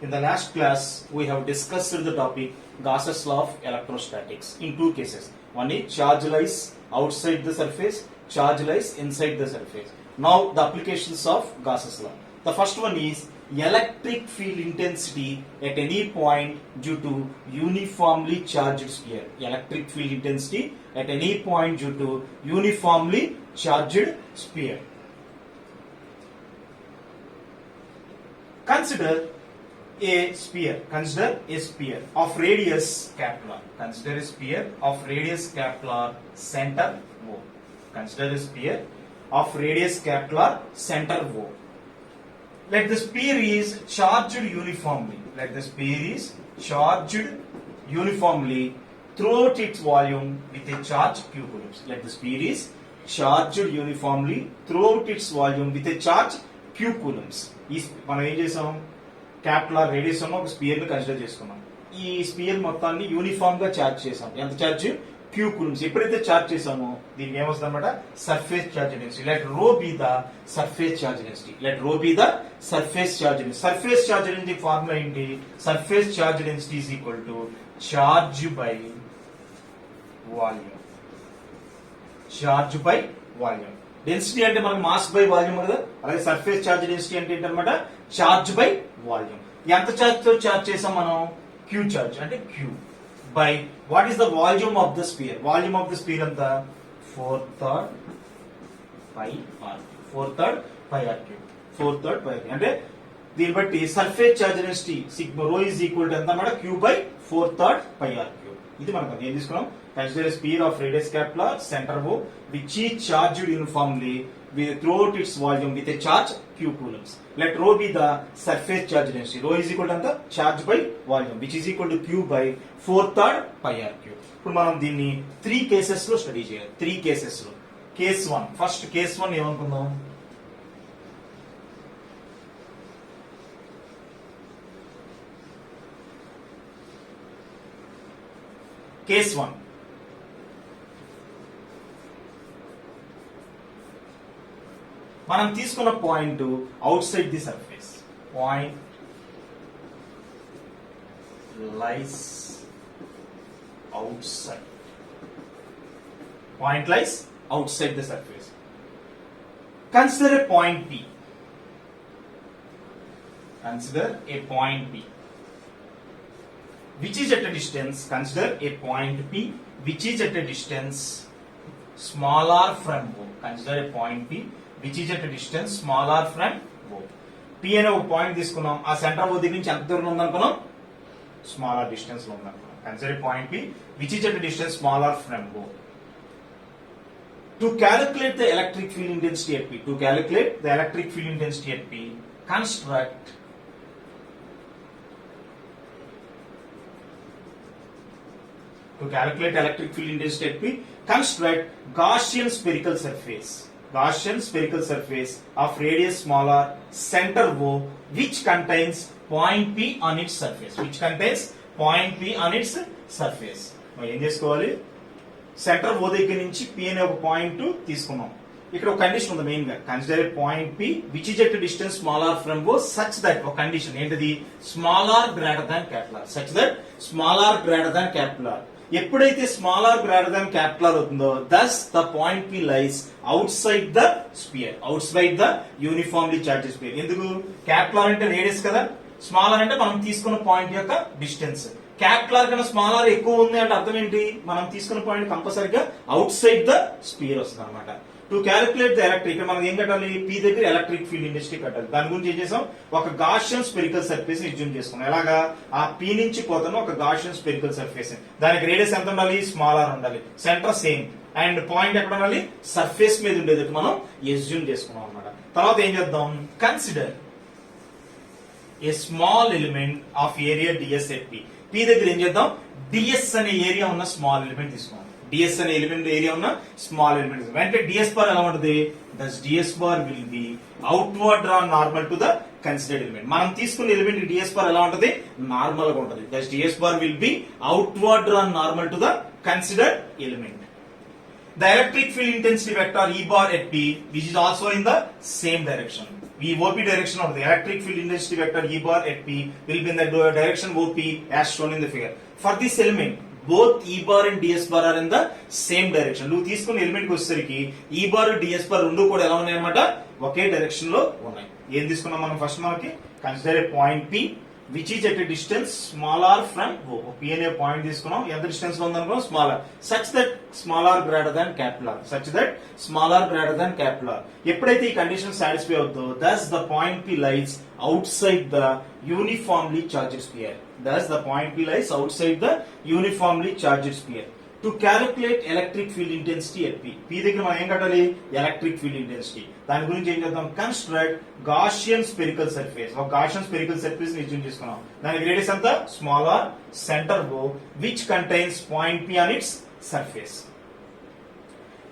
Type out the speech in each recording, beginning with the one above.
In the last class, we have discussed the topic Gauss's law of electrostatics in two cases. One is charge lies outside the surface, charge lies inside the surface. Now the applications of Gauss's law. The first one is electric field intensity at any point due to uniformly charged sphere. Electric field intensity at any point due to uniformly charged sphere. Consider a sphere of radius capital. Consider a sphere of radius capital center O. Consider a sphere of radius capital center O. Let the sphere is charged uniformly. Let the sphere is charged uniformly throughout its volume with a charge q coulombs. Let the sphere is charged uniformly throughout its volume with a charge q coulombs. మనం ఏం చేసాం, capital radius ఉన్న ఒక spear ని consider చేసుకున్నాం. ఈ spear మొత్తాన్ని uniform గా చార్జ్ చేసాం. ఎంత చార్జ్? Q coulombs. ఎప్పుడైతే చార్జ్ చేసామో దీనికి ఏమొస్తుంది అనమాట, surface charge density. Let rho be the surface charge density. Let rho be the surface charge density. Surface charge density formula ఏంటి? Surface charge density is equal to charge by volume. Charge by volume. Density అంటే మనకు mass by volume కదా, అలాగే surface charge density అంటే ఏంటన్నమాట, charge by volume. ఎంత charge తో charge చేసాం మనం? క్యూ చార్జ్ అంటే Q by what is the volume of the sphere. Volume of the sphere అంతా 4/3 πr. 4/3 πr అంటే దీన్ని బట్టి surface charge density sigma rho is equal to ఎంత అన్నమాట, క్యూ బై 4/3 πr. ఇది మనకు ఏం తీసుకున్నాం, consider a sphere of radius capital center O which is charged uniformly throughout its volume with a charge q coulombs. Let rho be the surface charge density. Rho is equal to charge by volume which is equal to q by 4/3 πr3. ఇప్పుడు మనం దీన్ని 3 cases లో study చేయాలి. 3 cases లో. Case 1, first case 1 ఏమనుకుందాం, case 1 మనం తీసుకున్న point out side the surface. Point lies out side. Point lies out side the surface. Consider a point P. Consider a point P which is at a distance. Consider a point P which is at a distance smaller from O. Consider a point P which is at a distance smaller from O. P అనే ఒక point తీసుకున్నాం. ఆ centre O దగ్గర నుంచి ఎంత దూరం ఉందనుకున్నాం, smaller distance లో ఉందనుకున్నాం. Consider a point P which is at a distance smaller from O. To calculate the electric field intensity at P. To calculate the electric field intensity at P, construct Gaussian spherical surface. Gaussian spherical surface of radius smaller center O which contains point P on its surface. Which contains point P on its surface. మనం ఏం చేసుకోవాలి, centre O దగ్గర నుంచి P అనే ఒక point తీసుకున్నాం. ఇక్కడ ఒక కండిషన్ ఉంది మెయిన్ గా. Consider a point P which is at a distance smaller from O such that, ఒక కండిషన్ ఏంటిది, smaller greater than capital. such that smaller greater than capital. ఎప్పుడైతే స్మాలర్ గ్రేటర్ దాన్ క్యాపిటల్ అవుతుందో thus the point P lies outside the sphere, outside the uniformly charged sphere. ఎందుకు? Capital అంటే radius కదా, smaller అంటే మనం తీసుకున్న point యొక్క distance. Capital కన్నా స్మాలర్ ఎక్కువ ఉంది అంటే అర్థం ఏంటి, మనం తీసుకున్న పాయింట్ కంపల్సరీగా అవుట్ సైడ్ ద స్పియర్ వస్తుంది అనమాట. టు క్యాలిక్యులేట్ ద ఎలక్ట్రిక్, ఇక్కడ మనం ఏం కట్టాలి, P దగ్గర ఎలక్ట్రిక్ ఫీల్డ్ ఇంటెన్సిటీ కట్టాలి. దాని గురించి ఏం చేసాం, ఒక గాషియన్ స్పెరికల్ సర్ఫేస్ అజ్యూమ్ చేసుకున్నాం. ఎలాగా, ఆ P నుంచి పోతున్న ఒక గాషియన్ స్పెరికల్ సర్ఫేస్, దానికి రేడియస్ ఎంత ఉండాలి, స్మాలర్ ఉండాలి, సెంటర్ సేమ్, అండ్ పాయింట్ ఎక్కడ ఉండాలి, సర్ఫేస్ మీద ఉండేది మనం అజ్యూమ్ చేసుకున్నాం అనమాట. తర్వాత ఏం చేద్దాం, consider a small element of area ds at P. P దగ్గర ఏం చేద్దాం, ds అనే ఏరియా ఉన్న స్మాల్ ఎలిమెంట్ తీసుకున్నాం. ds అనే ఎలిమెంట్ ఏరియా ఉన్న స్మాల్ ఎలిమెంట్ అంటే ds బార్ ఎలా ఉంటుంది, thus ds bar will be outward drawn normal to the considered element. మనం తీసుకున్న ఎలిమెంట్ ds బార్ ఎలా ఉంటుంది, నార్మల్ గా ఉంటుంది. thus ds bar will be outward drawn normal to the considered element. the electric field intensity vector E bar at P, which is also in the same direction. OP direction of the electric field intensity vector E bar at P will be in the direction OP as shown in the figure. For this element, both E bar and DS bar are in the same direction. నువ్వు తీసుకున్న element కి వచ్చేసరికి E bar DS bar రెండు కూడా ఎలా ఉన్నాయి అన్నమాట, ఒకే direction లో ఉన్నాయి. ఏం తీసుకున్నాం మనం ఫస్ట్ మనకి, consider a point P which is at a distance smaller from O. P అనే పాయింట్ తీసుకున్నాం, ఎంత డిస్టెన్స్ లో ఉందనుకో, smaller, such that smaller greater than capital R, such that smaller greater than capital R. ఎప్పుడైతే ఈ condition satisfy అవుతుందో, thus the point P lies outside the uniformly charged sphere. Thus the point P lies outside the uniformly charged sphere. To calculate electric field intensity at P. P దగ్గర మనం ఏం కట్టాలి, electric field intensity. దాని గురించి ఏం చేద్దాం, construct Gaussian spherical surface. ఒక Gaussian spherical surface ని ఇచ్చి చేసుకున్నాం. దాని రేడియస్ ఎంత, smaller, centre O, which contains point P on its surface.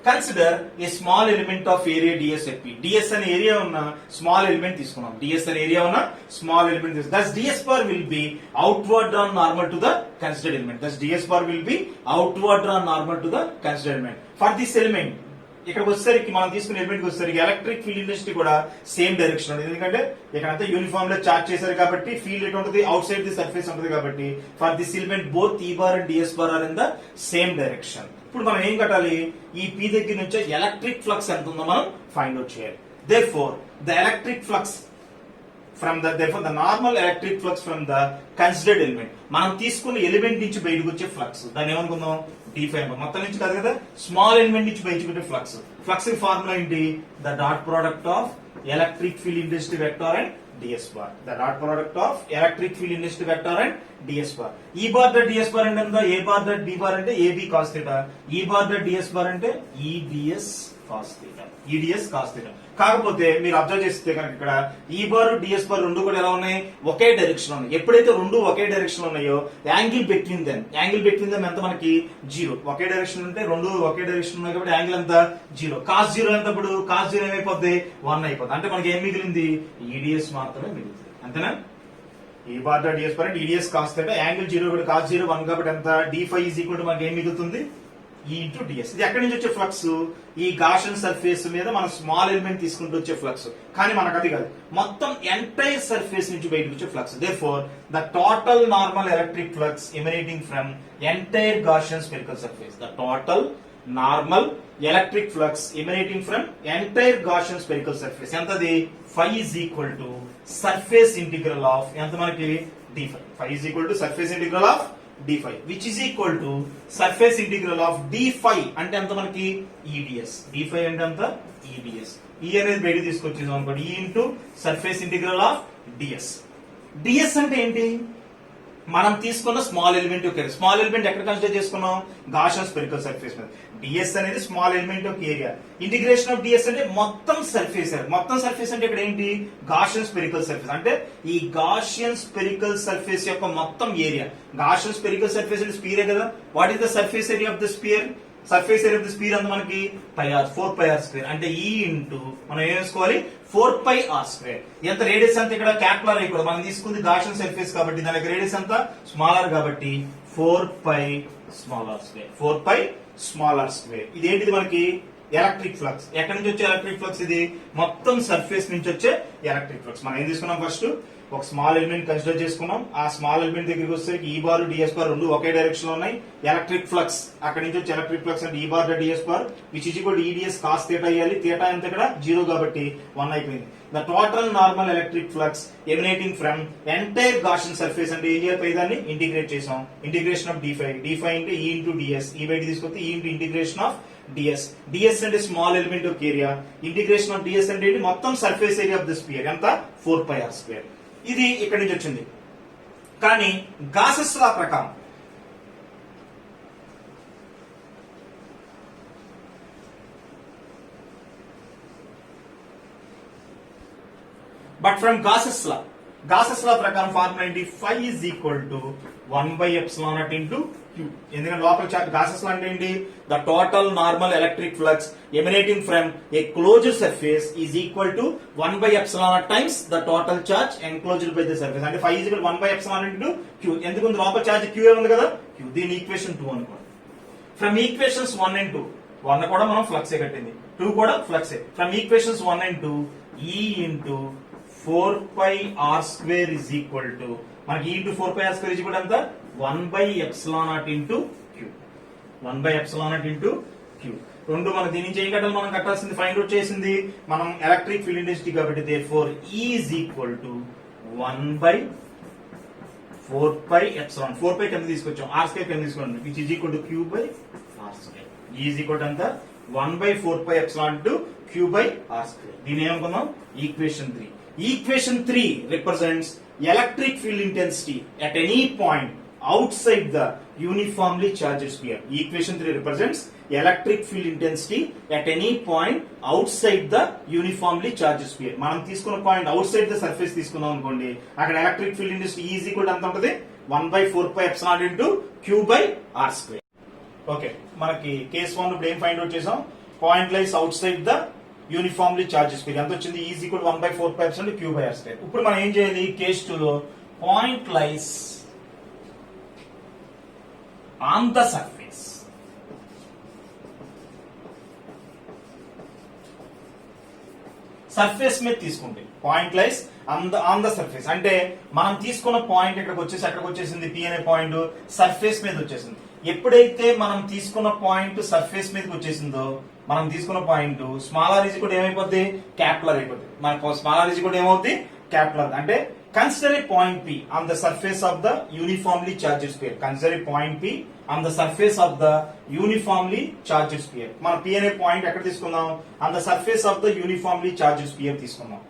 Consider a small element of area ds at P. ds అనే ఏరియా ఉన్న స్మాల్ ఎలిమెంట్ తీసుకున్నాం. ds అనే ఏరియా ఉన్న స్మాల్ ఎలిమెంట్ తీసుకున్నాం. Thus ds bar will be outward drawn normal to the considered element. Thus ds bar will be outward drawn normal to the considered element. For this element, ఇక్కడికి వచ్చేసరికి మనం తీసుకున్న element కి వచ్చేసరికి electric field intensity కూడా same direction ఉంటుంది. ఎందుకంటే ఇక్కడంతా యూనిఫామ్ లో చార్జ్ చేశారు కాబట్టి ఫీల్డ్ ఎటు ఉంటుంది, అవుట్ సైడ్ ది సర్ఫేస్ ఉంటుంది కాబట్టి for this element both E bar and DS bar are in the same direction. ఇప్పుడు మనం ఏం కట్టాలి, ఈ P దగ్గర నుంచి ఎలక్ట్రిక్ ఫ్లక్స్ ఎంత ఉందో మనం ఫైండ్ అవుట్ చేయాలి. Therefore the electric flux from the normal electric flux from the considered element, మనం తీసుకున్న ఎలిమెంట్ నుంచి బయటకు వచ్చే ఫ్లక్స్, దాన్ని ఏమనుకుందాం, d5. మొత్తం నుంచి కాదు కదా, స్మాల్ ఎలిమెంట్ నుంచి బయటకు వచ్చే ఫ్లక్స్. ఫ్లక్స్ కి ఫార్ములా ఏంటి, the dot product of electric field intensity vector and ds bar. The dot product of electric field intensity vector and ds bar. E bar dot ds bar అంటే ఎంత, A bar dot b bar అంటే AB cos theta, E bar dot ds bar అంటే EDS cos theta, EDS cos theta. కాకపోతే మీరు observe చేస్తే కనుక ఇక్కడ E bar DS bar రెండు కూడా ఎలా ఉన్నాయి, ఒకే డైరెక్షన్ ఉన్నాయి. ఎప్పుడైతే రెండు ఒకే డైరెక్షన్ ఉన్నాయో యాంగిల్ బిట్వీన్ దెమ్ ఎంత మనకి 0. ఒకే డైరెక్షన్ ఉంటే రెండు ఒకే డైరెక్షన్ ఉన్నాయి కాబట్టి యాంగిల్ ఎంత 0. cos 0 ఎంత, ఇప్పుడు cos 0 ఏమైపోద్ది, 1 అయిపోద్ది. అంటే మనకి ఏం మిగిలింది, EDS మాత్రమే మిగులుతుంది. అంతేనా, E bar dot DS bar అంటే EDS cos theta, యాంగిల్ 0 కూడా cos 0 1 కాబట్టి ఎంత, d5 ఈజ్ ఈక్వల్ టు మనకి ఏం మిగులుతుంది, E into ds. ఇది ఎక్కడి నుంచి వచ్చే ఫ్లక్స్, ఈ గాషియన్ సర్ఫేస్ మీద మనం స్మాల్ ఎలిమెంట్ తీసుకుంటూ వచ్చే ఫ్లక్స్. కానీ మనకు అది కాదు, మొత్తం ఎంటైర్ సర్ఫేస్ నుంచి బయటకు వచ్చే flux. Therefore the total normal electric flux emanating from entire Gaussian spherical surface, the total normal electric flux emanating from entire Gaussian spherical surface ఎంతది, phi is equal to surface integral of ఎంత మనకి d5. Phi is equal to surface integral of d5 which is equal to surface integral of d5 అంటే ఎంత మనకి EDS. d5 అంటే ఎంత, EDS. E అనేది బయట తీసుకొచ్చేది అనుకోండి, E into surface integral of ds. ds అంటే ఏంటి, మనం తీసుకున్న స్మాల్ ఎలిమెంట్ యొక్క స్మాల్ ఎలిమెంట్ ఎక్కడ కన్సిడర్ చేసుకున్నాం, గాషియన్ స్పెరికల్ సర్ఫేస్ మీద. ds అనేది స్మాల్ ఎలిమెంట్ యొక్క ఏరియా. ఇంటిగ్రేషన్ ఆఫ్ ds అంటే మొత్తం సర్ఫేస్. మొత్తం సర్ఫేస్ అంటే ఇక్కడ ఏంటి, గాషియన్ స్పెరికల్ సర్ఫేస్. అంటే ఈ గాషియన్ స్పెరికల్ సర్ఫేస్ యొక్క మొత్తం ఏరియా. గాషియన్ స్పెరికల్ సర్ఫేస్ అంటే స్పియరే కదా. What is the surface area of the spear, surface area of the spear అంత మనకి 4πr². అంటే E ఇంటూ మనం ఏం వేసుకోవాలి, 4πr². ఎంత రేడియస్ అంత, ఇక్కడ క్యాపిటల్ ఇక్కడ మనం తీసుకుంది గాషియన్ సర్ఫేస్ కాబట్టి దానికి రేడియస్ అంత స్మాలర్ కాబట్టి 4πr². 4πr². ఇది ఏంటిది మనకి ఎలక్ట్రిక్ ఫ్లక్స్. ఎక్కడి నుంచి వచ్చే ఎలక్ట్రిక్ ఫ్లక్స్, ఇది మొత్తం సర్ఫేస్ నుంచి వచ్చే ఎలక్ట్రిక్ ఫ్లక్స్. మనం ఏం తీసుకున్నాం, ఫస్ట్ ఒక స్మాల్ ఎలిమెంట్ కన్సిడర్ చేసుకున్నాం. ఆ స్మాల్ ఎలిమెంట్ దగ్గరికి వస్తే E bar DS bar రెండు ఒకే డైరెక్షన్ లో ఉన్నాయి. ఎలక్ట్రిక్ ఫ్లక్స్ అక్కడి నుంచి వచ్చే ఎలక్ట్రిక్ ఫ్లక్స్ అంటే E bar DS bar which is equal to EDS cos theta అయ్యాలి. థీటా ఎంత ఇక్కడ 0 కాబట్టి 1 అయిపోయింది. The total normal electric flux emanating from entire Gaussian surface అంటే ఏం చేయాలి, దాన్ని ఇంటిగ్రేట్ చేసాం. ఇంటిగ్రేషన్ ఆఫ్ d5 అంటే E into ds. E బయట తీసుకొస్తే E into integration of ds. ds అంటే small element of area. Integration of ds అంటే మొత్తం surface area of the spear ఎంత, 4πr². ఇది ఇక్కడి నుంచి వచ్చింది. కానీ గాసెస్ లా ప్రకారం బట్ ఫ్రమ్ గాసెస్ లా ప్రకారం ఫార్ములా ఏంటి, phi is equal to 1/epsilon into Q. ఎందుకంటే లోపల గాసెస్ లా అంటే ఏంటి, the total normal electric flux emanating from a closed surface is equal to 1/epsilon times the total charge enclosed by the surface. అంటే phi is equal to 1/epsilon into Q. ఎందుకు లోపల charge Q ఉంది కదా, Q. దీని equation 2 అనుకోండి. From equations 1 and 2 1 కూడా మనం ఫ్లక్సే కట్టింది, 2 కూడా ఫ్లక్సే. From equations 1 and 2 E into 4 pi r square is equal to మనకి E into 4 pi r square is equal to ఎంత 1 by epsilon naught into Q. 1 by epsilon naught into Q. రెండు మనం దీని నుంచి ఏం కట్టాలి, మనం కట్టాల్సింది ఫైండ్ అవుట్ చేసింది మనం ఎలక్ట్రిక్ ఫీల్డ్ ఇంటెన్సిటీ కాబట్టి therefore E is equal to 1 by 4 pi epsilon. 4 pi కింద తీసుకొచ్చాం, r square కింద తీసుకోండి, which is equal to Q by r square. E is equal to ఎంత 1 by 4 pi epsilon to Q by r square. దీని ఏమనుకుందాం equation 3. Equation 3 represents electric field intensity at any point outside the uniformly charged sphere. Equation 3 represents electric field intensity at any point outside the uniformly charged sphere. మనం తీసుకున్న point outside the surface తీసుకున్నాం అనుకోండి, అక్కడ electric field intensity is equal ఎంత ఉంటుంది 1 by 4 pi epsilon into Q by r square. Okay, మనకి case 1 ఇప్పుడు ఏం ఫైండ్ అవుట్ చేసాం, point lies outside the uniformly charges sphere ఎంత వచ్చింది is equal 1 by 4 pi epsilon Q by r square. ఇప్పుడు మనం ఏం చేయాలి, కేస్ 2 లో point lies on the surface. Surface మీద తీసుకుంటే point lies on the surface అంటే మనం తీసుకున్న పాయింట్ ఎక్కడికి వచ్చేసి ఎక్కడికి వచ్చేసింది P అనే పాయింట్ సర్ఫేస్ మీద వచ్చేసింది. ఎప్పుడైతే మనం తీసుకున్న పాయింట్ సర్ఫేస్ మీదకి వచ్చేసిందో మనం తీసుకున్న పాయింట్ స్మాల్ ఆర్ ఈజ్ కూడా ఏమైపోద్ది క్యాపిలర్ అయిపోద్ది. మన స్మాల్ ఆర్ ఈజ్ కూడా ఏమవుద్ది క్యాపిలర్. అంటే consider a point P on the surface of the uniformly charged sphere. Consider a point P on the surface of the uniformly charged sphere. మన P అనే point ఎక్కడ తీసుకుందాం, on the surface of the uniformly charged sphere తీసుకుందాం.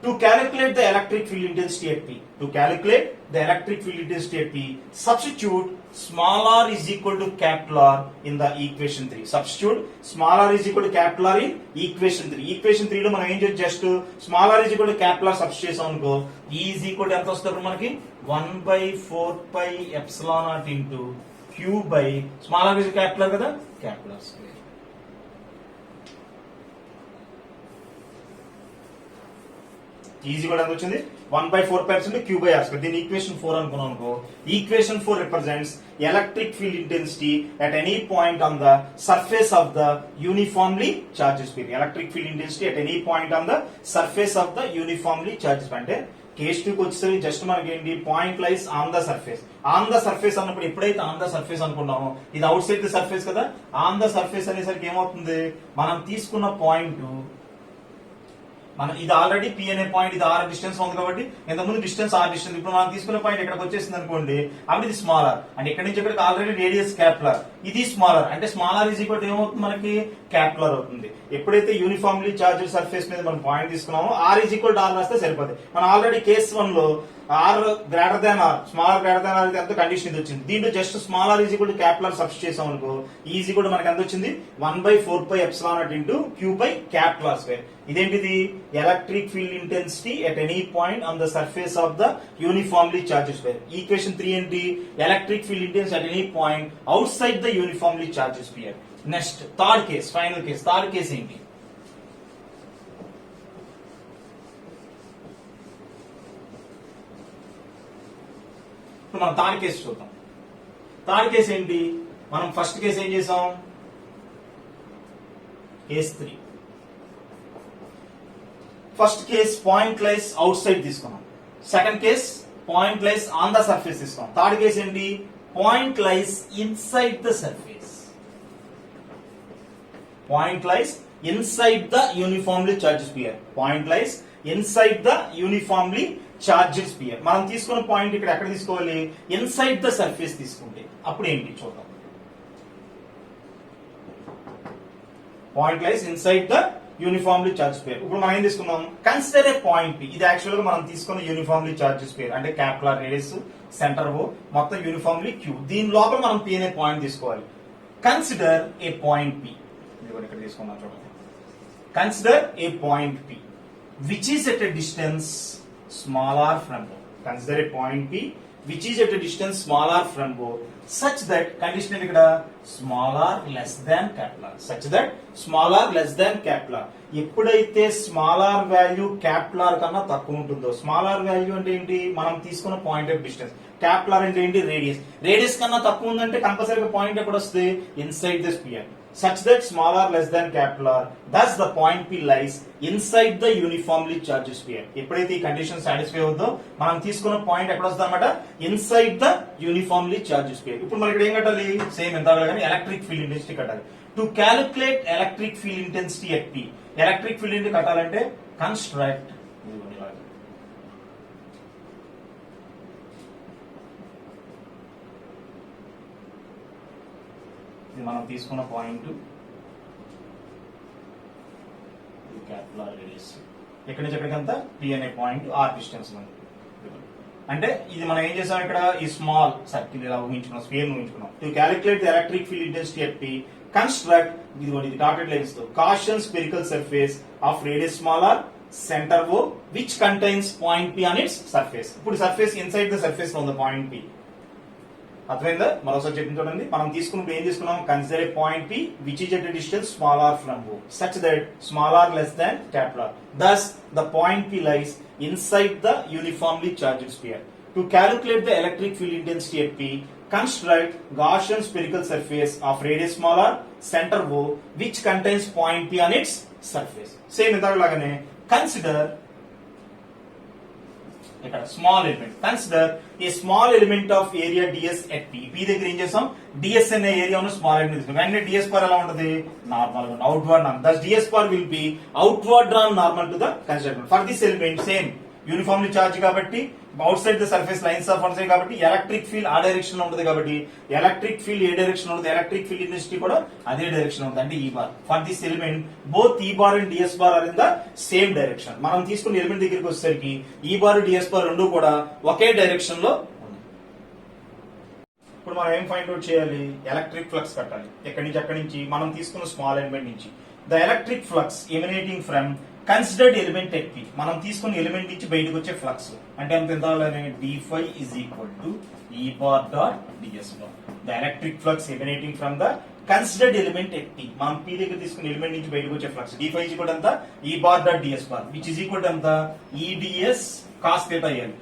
To calculate the electric field intensity at P, to calculate the electric field intensity at P, substitute small r is equal to capital R in the equation 3. Substitute small r is equal to capital R in equation 3. Equation 3 లో మనం ఏం చేయాలి, just small r is equal to capital R substitute చేసాం అనుకో, E is equal to ఎంత వస్తుంది మనకి 1 by 4 pi epsilon naught into Q by small r is capital R కదా, capital R square. ఈజీ కూడా ఎంత వచ్చింది 1 by 4 pi epsilon Q by r square. దీని ఈక్వేషన్ 4 అనుకున్నాం అనుకో, equation 4 represents electric field intensity at any point on the surface of the uniformly charged sphere. Electric field intensity at any point on the surface of the uniformly charged sphere. అంటే case 2 కి వచ్చేసరికి just మనకి ఏంటి point lies on the surface. On the surface అన్నప్పుడు ఎప్పుడైతే on the surface అనుకున్నామో ఇది outside the surface కదా, ఆన్ ద సర్ఫేస్ అనేసరికి ఏమవుతుంది, మనం తీసుకున్న పాయింట్ మనం ఇది ఆల్రెడీ P అనే పాయింట్ ఇది r డిస్టెన్స్ ఉంది కాబట్టి ఇంతకుముందు డిస్టెన్స్ r డిస్టెన్స్, ఇప్పుడు మనం తీసుకున్న పాయింట్ ఇక్కడికి వచ్చేసింది అనుకోండి, అప్పుడు ఇది స్మాలర్ అంటే ఇక్కడ నుంచి ఇక్కడికి ఆల్రెడీ రేడియస్ క్యాపిలర్, ఇది స్మాలర్ అంటే స్మాలర్ ఈజ్ ఈక్వల్ టు ఏమవుతుంది మనకి క్యాపిలర్ అవుతుంది. ఎప్పుడైతే యూనిఫామ్లీ చార్జ్డ్ సర్ఫేస్ మీద మనం పాయింట్ తీసుకున్నామో r is equal to r రాస్తే సరిపోతుంది. మనం ఆల్రెడీ కేస్ 1 లో r greater than r smaller greater than r ఇది ఎంత కండిషన్ ఇది వచ్చింది. దీంట్లో just smaller is equal to capital R substitute చేసాం అనుకో, ఈజ్ ఈక్వల్ టు మనకి ఎంత వచ్చింది 1 by 4 pi epsilon naught into Q by capital R square. ఇదేంటిది electric field intensity at any point on the surface of the uniformly charged sphere. Equation 3 ఏంటి, electric field intensity at any point outside the uniformly charged sphere. Next third case, final case. Third case ఏంటి, ఇప్పుడు మనం third case చూద్దాం. Third case ఏంటి, మనం first case ఏం చేసాం, case 3. First case point lies outside తీసుకున్నాం, second case point lies on the surface తీసుకున్నాం, థర్డ్ కేస్ ఏంటి point lies inside the surface. Point lies inside the uniformly charged sphere. Point lies inside the uniformly charged sphere. మనం తీసుకున్న point ఇక్కడ ఎక్కడ తీసుకోవాలి, inside the surface తీసుకుంటే అప్పుడు ఏంటి చూద్దాం. Point lies inside the uniformly charge sphere. ఇప్పుడు మనం ఏం తీసుకున్నాం, కన్సిడర్ ఏ పాయింట్ P. ఇది యాక్చువల్ గా మనం తీసుకున్న యూనిఫామ్లీ చార్జ్ స్పియర్ అంటే క్యాపిలర్ రేడియస్ సెంటర్ O మొత్తం యూనిఫామ్లీ Q. దీని లోపల మనం P అనే పాయింట్ తీసుకోవాలి. Consider a point P. ఇక్కడ తీసుకున్నాం చూడండి. Consider a point P which is at a distance small r from O. Consider a point P which is at a distance small r from O such that condition ఇక్కడ small r less than capital R. Such that small r less than capital R. ఎప్పుడైతే small r value capital R కన్నా తక్కువ ఉంటుందో, small r value అంటే ఏంటి, మనం తీసుకున్న point of distance. Capital R అంటే ఏంటి రేడియస్. రేడియస్ కన్నా తక్కువ ఉందంటే కంపల్సరీగా పాయింట్ ఎక్కడ వస్తుంది, inside the spear. such that small r less than capital R, thus the point P lies inside the uniformly charged sphere. ఎప్పుడైతే ఈ కండిషన్ సాటిస్ఫై అవుతుందో మనం తీసుకున్న పాయింట్ ఎక్కడ వస్తుంది అనమాట, inside the uniformly charge sphere. ఇప్పుడు మనకి ఇక్కడ ఏం కట్టాలి, సేమ్ ఎంత కానీ ఎలక్ట్రిక్ ఫీల్డ్ ఇంటెన్సిటీ కట్టాలి. To calculate electric field intensity at P, electric field intensity కట్టాలంటే కన్స్ట్రక్ట్ ఇది మనం తీసుకున్న పాయింట్ క్యాపిటల్ ఆర్ రేడియస్, ఎక్కడి నుంచి ఎక్కడికంతా P అనే పాయింట్ ఆర్ డిస్టెన్స్ అంటే ఇది మనం ఏం చేసాం ఇక్కడ ఈ స్మాల్ సర్కిల్ ఇలా ఊహించుకున్నాం, స్పియర్ ఊహించుకున్నాం. To calculate the electric field intensity at P, construct ఇది డాటెడ్ లైన్స్ తో Gaussian spherical surface of radius small r, center O, which contains point P on its surface. ఇప్పుడు సర్ఫేస్ ఇన్సైడ్ ద సర్ఫేస్ లో ఉంది point P. అర్థమైందా? మరోసారి చెప్పిన చూడండి, మనం తీసుకున్నప్పుడు ఏం తీసుకున్నాం, consider a point P which is at a distance small r from O such that small r less than capital R. Thus the point P lies inside the uniformly charged sphere. To calculate the electric field intensity at P, construct Gaussian spherical surface of radius small r, center O, which contains point P on its surface. Same ఇంతలాగానే consider ఇక్కడ small element, consider a small element of area ds at P. P దగ్గర ఏం చేసాం, ds అనే area ఉన్న small element తీసుకున్నాం. వెంటనే ds bar ఎలా ఉంటుంది, నార్మల్ గా outward normal. Thus ds bar will be outward drawn normal to the consider. For this element same uniformly charge కాబట్టి outside the surface lines of one side కాబట్టి electric field ఆ direction లో ఉంటుంది కాబట్టి electric field ఏ direction ఉంటుంది, electric field intensity కూడా అదే డైరెక్షన్ ఉంటుంది, అంటే E bar. For this element both E bar and DS bar are in the same direction. మనం తీసుకున్న ఎలిమెంట్ దగ్గరికి వచ్చేసరికి ఈ బార్ డిఎస్ బార్ రెండు కూడా ఒకే డైరెక్షన్ లో ఉంది. ఇప్పుడు మనం ఏం ఫైండ్ అవుట్ చేయాలి, ఎలక్ట్రిక్ ఫ్లక్స్ కట్టాలి. ఎక్కడి నుంచి మనం తీసుకున్న స్మాల్ ఎలిమెంట్ నుంచి. The electric flux emanating from considered element at P, మనం తీసుకున్న ఎలిమెంట్ నుంచి బయటకు వచ్చే ఫ్లక్స్ అంటే ఎంత d5 is equal to E bar dot ds bar. The electric flux emanating from the considered element at P, మనం P దగ్గర తీసుకున్న ఎలిమెంట్ నుంచి బయటకు వచ్చే flux d5 is equal to ఎంత E bar dot ds bar, which is equal to ఎంత EDS cos theta L.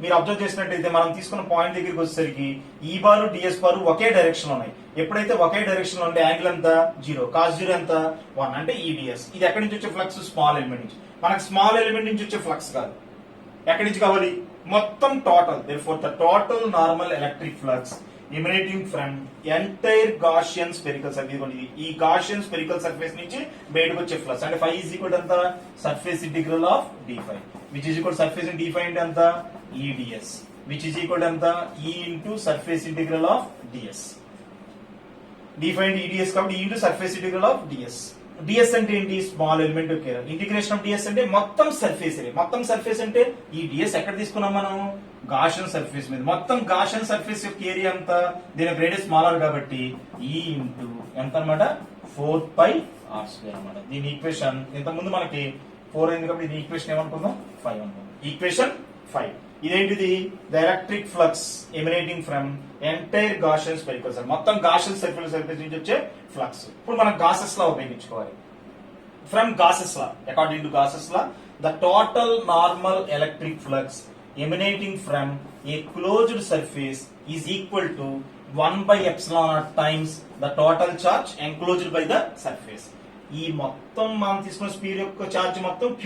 మీరు observe చేసినట్టయితే మనం తీసుకున్న పాయింట్ దగ్గరికి వచ్చేసరికి ఈ బారు డిఎస్ బారు ఒకే డైరెక్షన్ లో ఉన్నాయి. ఎప్పుడైతే ఒకే డైరెక్షన్ లో ఉంటే యాంగిల్ ఎంత 0, కాస్ 0 ఎంత 1, అంటే ఈడిఎస్. ఇది ఎక్కడి నుంచి వచ్చే ఫ్లక్స్, స్మాల్ ఎలిమెంట్ నుంచి. మనకు స్మాల్ ఎలిమెంట్ నుంచి వచ్చే ఫ్లక్స్ కాదు, ఎక్కడి నుంచి కావాలి, మొత్తం total. therefore the total normal electric flux emanating from entire Gaussian spherical surface. ఈ Gaussian spherical surface నుంచి బయటకు వచ్చే ఫ్లక్స్ అంటే phi is equal to ఎంత surface integral of d5, which is equal to surface in d5 అంటే ఎంత EDS, which is equal to ఎంత E into surface integral of ds. d5 into EDS కాబట్టి E into surface integral of ds. ds అంటే ఏంటి, small element integration of ds అంటే మొత్తం surface area. మొత్తం surface అంటే ఈ ds ఎక్కడ తీసుకున్నాం మనం, Gaussian సర్ఫేస్ మీద. మొత్తం Gaussian సర్ఫేస్ యొక్క ఏరియా ఎంత, దీని రేడియస్ స్మాలర్ కాబట్టి E ఇంటూ ఎంత అనమాట 4πr² అనమాట. దీని ఈక్వేషన్ ఇంత ముందు మనకి 4 అయింది కాబట్టి దీని ఈక్వేషన్ ఏమనుకుందాం 5 అనుకుందాం. ఈక్వేషన్ 5 ఇదేంటిది, the electric flux emanating from entire Gaussian spherical surface, మొత్తం Gaussian spherical surface నుంచి వచ్చే ఫ్లక్స్. ఇప్పుడు మనం గాసెస్ లా ఉపయోగించుకోవాలి. From Gauss's law, according to Gauss's law, the total normal electric flux emanating from a closed surface is equal to 1/epsilon times the total charge enclosed by the surface. ఈ మొత్తం మనం తీసుకున్న spear యొక్క charge మొత్తం Q.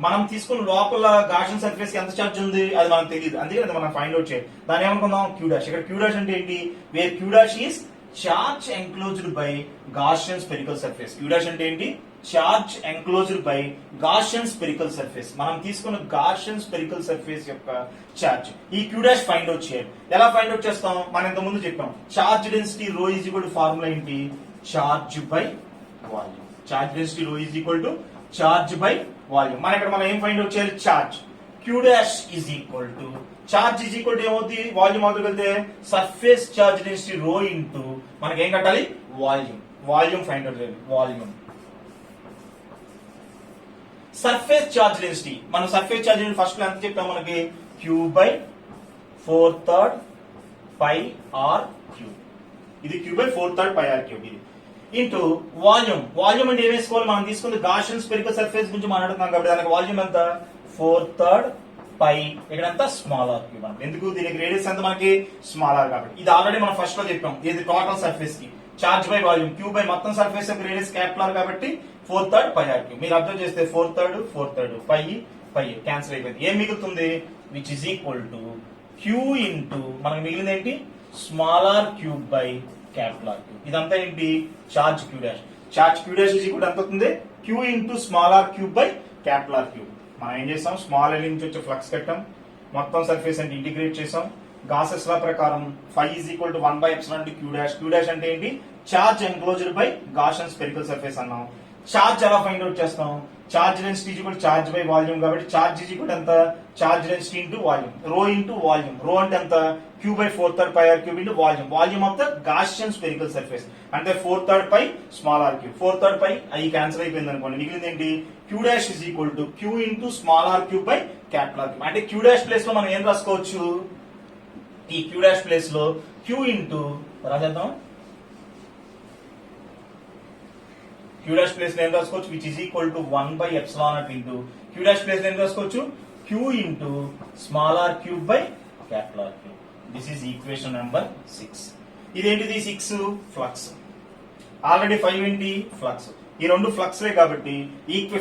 మనం తీసుకున్న లోపల Gaussian surface కి ఎంత చార్జ్ ఉంది అది మనకు తెలియదు, అందుకే మనం ఫైండ్ అవుట్ చేయాలి. దాన్ని ఏమనుకుందాం Q'. ఇక్కడ Q' అంటే ఏంటి, wear Q' is charge enclosed by Gaussian spherical surface. Q' అంటే ఏంటి, charge enclosed by Gaussian spherical surface. మనం తీసుకున్న Gaussian spherical surface యొక్క చార్జ్ ఈ Q' ఫైండ్ అవుట్ చేయాలి. ఎలా ఫైండ్ అవుట్ చేస్తాం, మనం ఇంత ముందు చెప్పాం charge density ρ is equal to formula ఏంటి, charge by volume. Charge density ρ is equal to charge by volume. మన ఇక్కడ మనం ఏం ఫైండ్ అవుట్ చేయాలి, charge. Q' is equal to charge is equal to ఏమవుతుంది, వాల్యూమ్ అవుతుంది వెళ్తే సర్ఫేస్ చార్జ్ డెన్సిటీ ρ ఇంటూ మనకి ఏం కట్టాలి వాల్యూమ్. వాల్యూమ్ ఫైండ్ అవుట్ చేయాలి, వాల్యూమ్. సర్ఫేస్ చార్జ్ డెన్సిటీ, మనం సర్ఫేస్ చార్జ్ డెన్సిటీ ఫస్ట్ లో ఎంత చెప్పాం మనకి Q/4/πr3. ఇది Q/4/πr3 ఇది ఇంటూ వాల్యూమ్. వాల్యూమ్ అంటే ఏం వేసుకోవాలి, మనం తీసుకుంది Gaussian spherical surface గురించి మాట్లాడుతున్నాం కాబట్టి దానికి వాల్యూమ్ ఎంత 4/3π, ఇక్కడ ఎంత స్మాల్ r క్యూబ్. ఎందుకు, దీనికి రేడియస్ ఎంత మనకి స్మాల్ r కాబట్టి. ఇది ఆల్రెడీ మనం ఫస్ట్ లో చెప్పాం, ఇది టోటల్ సర్ఫేస్ కి. Charge by volume, Q by మొత్తం సర్ఫేస్ యొక్క రేడియస్ క్యాపిటల్ కాబట్టి 4/3 పై ఆర్ క్యూబ్. మీరు అబ్జర్వ్ చేస్తే 4/3 పై క్యాన్సిల్ అయిపోయింది. ఏం మిగులుతుంది? Which is equal to Q into మనకు మిగిలింది ఏంటి? Small are cube by capital R cube. ఇదంతా ఏంటి? Charge Q dash. Charge Q dash is equal ఎంత అవుతుంది? Q into small are cube by capital R cube. మనం ఏం చేస్తాం? స్మాల్ ఎల్ నుంచి వచ్చే ఫ్లక్స్ కట్టాం, మొత్తం సర్ఫేస్ అంటే ఇంటిగ్రేట్ చేసాం. గాసెస్ లా ప్రకారం phi is equal to 1/epsilon q dash. Q dash అంటే ఏంటి? Charge enclosed by Gaussian spherical surface అన్నాం. చార్జ్ ఎలా ఫైండ్ అవుట్ చేస్తాం? Charge density is equal charge by volume కాబట్టి చార్జ్ ఈజ్ ఈక్వల్ ఎంత? Charge density into volume, rho into volume. Rho అంటే ఎంత? Q by 4/3 pi are cube into volume. Volume of the Gaussian spherical surface అంటే 4/3 pi small are cube. 4/3 పై అవి cancel అయిపోయింది అనుకోండి, మిగిలింది ఏంటి? Q dash is equal to Q into small are cube by capital R cube. అంటే Q dash place లో మనం ఏం రాసుకోవచ్చు? ఈ క్యూ డాష్ ప్లేస్ లో క్యూ ఇంటూ రాసేద్దాం. క్యూ డాష్ ప్లేస్ లో ఏం రాసుకోవచ్చు? Which is equal to 1/epsilon into Q dash place లో ఏం రాసుకోవచ్చు? Q into small are cube by capital R cube. This is equation number 6. ఇదేంటిది? 6 ఫ్లక్స్. ఆల్రెడీ 5 ఏంటి? ఫ్లక్స్. ఈ రెండు ఫ్లక్స్ లే కాబట్టి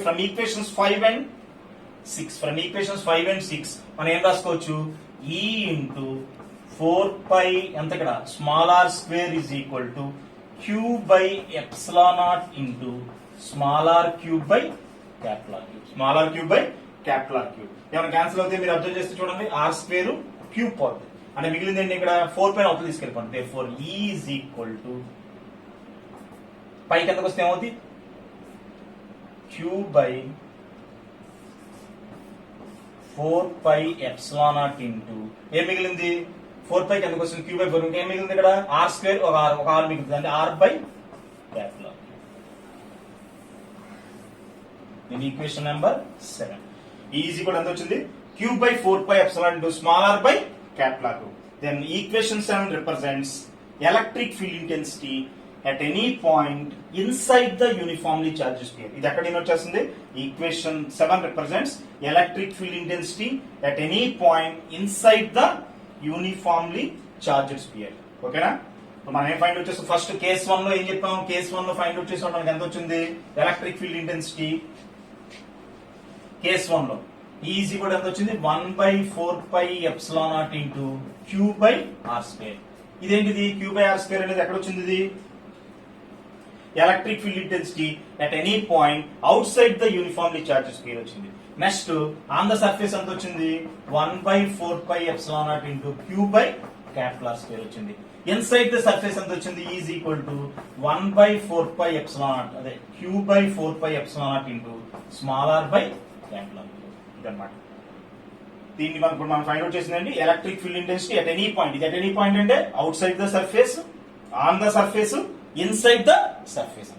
ఫ్రమ్ ఈక్వేషన్స్ 5 and 6 మనం ఏం రాసుకోవచ్చు? ఈ ఇంటూ 4 ఎంత ఇక్కడ? Small r square is equal to q by epsilon not into small are cube by capital R cube. Small are cube by capital R cube. ఏమైనా క్యాన్సిల్ అవుతే మీరు అబ్జర్వ్ చేస్తే చూడండి, ఆర్ స్క్వేర్ క్యూబ్ పోతుంది. అంటే మిగిలింది ఏంటి? ఇక్కడ 4 పైన అవుతుంది తీసుకెళ్ళిపోండి. therefore E is equal to పైకి ఎంతకు వస్తే ఏమవుతుంది? క్యూ బై 4/epsilon ఇంటూ ఏం మిగిలింది? 4 పైకి ఎందుకు వస్తుంది? Q by 4. ఇంకేం మిగిలింది ఇక్కడ? ఆర్ స్క్వేర్ ఒక ఆర్ మిగులుతుంది అంటే ఆర్ బై క్యాపిటల్ ఆర్. ఇది ఈక్వేషన్ నెంబర్ 7. ఈజీ కూడా ఎంత వచ్చింది? Q by 4/epsilon into small r by capital R. Then equation 7 represents electric field intensity at any point inside the uniformly charged sphere. ఇది ఎక్కడ వచ్చేస్తుంది? Equation 7 represents electric field intensity at any point inside the uniformly charged sphere. ఓకేనా? మనం ఏం find out చేస్తాం? First case 1 లో ఏం చెప్పాం? కేస్ 1 లో ఫైండ్ అవుట్ చేసాం. మనకి ఎంత వచ్చింది? ఎలక్ట్రిక్ ఫీల్డ్ ఇంటెన్సిటీ కేస్ 1 లో ఈజీ కూడా ఎంత వచ్చింది? 1/4/epsilon into q by r square. ఇదేంటిది? క్యూ బై ఆర్ స్క్వేర్ అనేది ఎక్కడ వచ్చింది? ఇది electric field intensity at any point outside the uniformly charged sphere వచ్చింది. నెక్స్ట్ ఆన్ ద సర్ఫేస్ ఎంత వచ్చింది? 1/4/epsilon into q by capital R square వచ్చింది. Inside the surface ఎంత వచ్చింది? ఈజ్ ఈక్వల్ టు 1/4/epsilon అదే q by 4/epsilon into small r by capital R. ఇదన్నమాట. దీన్ని మనం ఫైండ్ అవుట్ చేసిందండి electric field intensity at any point. ఇది at any point అంటే out side the surface, on the surface, inside the surface.